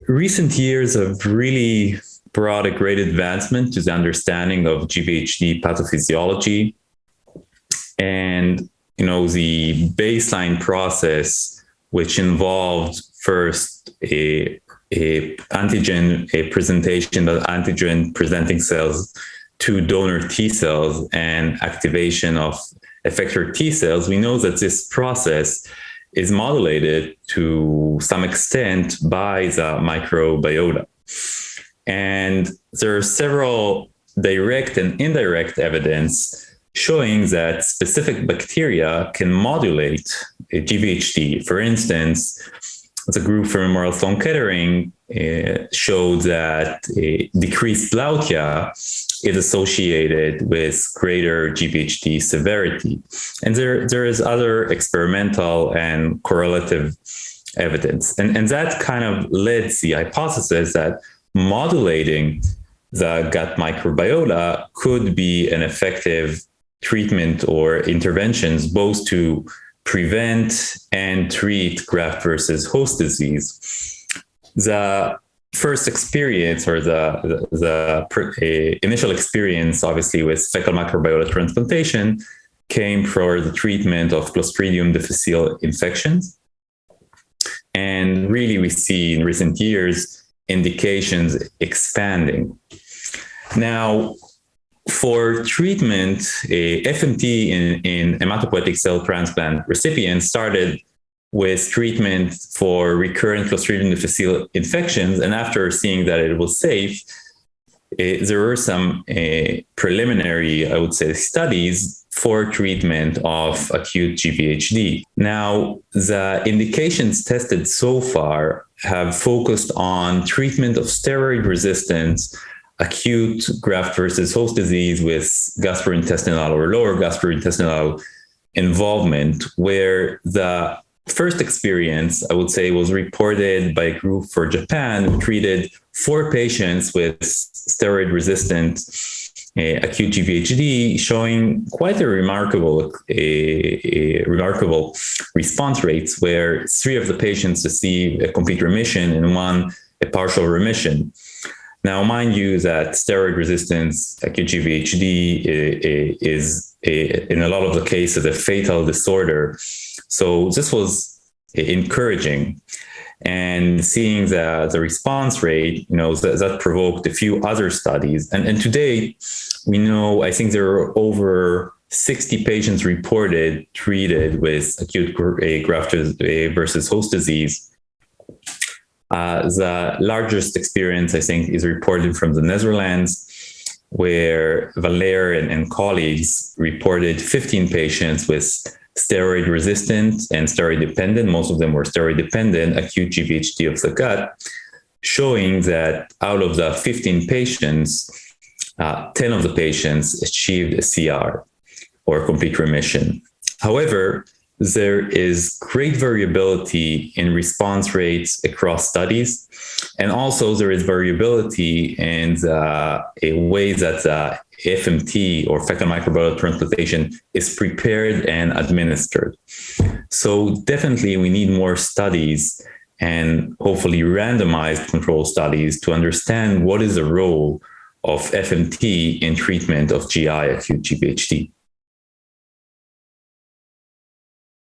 recent years have really brought a great advancement to the understanding of GvHD pathophysiology. And, the baseline process, which involved first a presentation of antigen presenting cells to donor T cells and activation of effector T cells, we know that this process is modulated to some extent by the microbiota. And there are several direct and indirect evidence showing that specific bacteria can modulate a GvHD. For instance, the group from Memorial Sloan Kettering showed that decreased glaucia is associated with greater GvHD severity. And there is other experimental and correlative evidence. And that kind of led the hypothesis that modulating the gut microbiota could be an effective treatment or interventions both to prevent and treat graft-versus-host disease. The first experience, or the initial experience, obviously, with fecal microbiota transplantation came for the treatment of Clostridium difficile infections. And really, we see in recent years indications expanding. Now, for treatment, FMT in hematopoietic cell transplant recipients started with treatment for recurrent Clostridium difficile infections. And after seeing that it was safe, there were some preliminary, I would say, studies for treatment of acute GvHD. Now, the indications tested so far have focused on treatment of steroid-resistant acute graft-versus-host disease with gastrointestinal or lower gastrointestinal involvement, where the first experience, I would say, was reported by a group for Japan who treated 4 patients with steroid-resistant acute GvHD, showing quite a remarkable response rates, where 3 of the patients received a complete remission and 1 a partial remission. Now, mind you that steroid-resistant acute GvHD is in a lot of the cases a fatal disorder. So this was encouraging. And seeing the response rate, that provoked a few other studies. And today, we know, I think there are over 60 patients reported treated with acute graft-versus-host disease. The largest experience, I think, is reported from the Netherlands, where Valer and colleagues reported 15 patients with steroid-resistant and steroid-dependent, most of them were steroid-dependent, acute GvHD of the gut, showing that out of the 15 patients, 10 of the patients achieved a CR, or complete remission. However, there is great variability in response rates across studies. And also there is variability in the way that the FMT, or fecal microbiota transplantation, is prepared and administered. So definitely we need more studies and hopefully randomized control studies to understand what is the role of FMT in treatment of GI acute GvHD.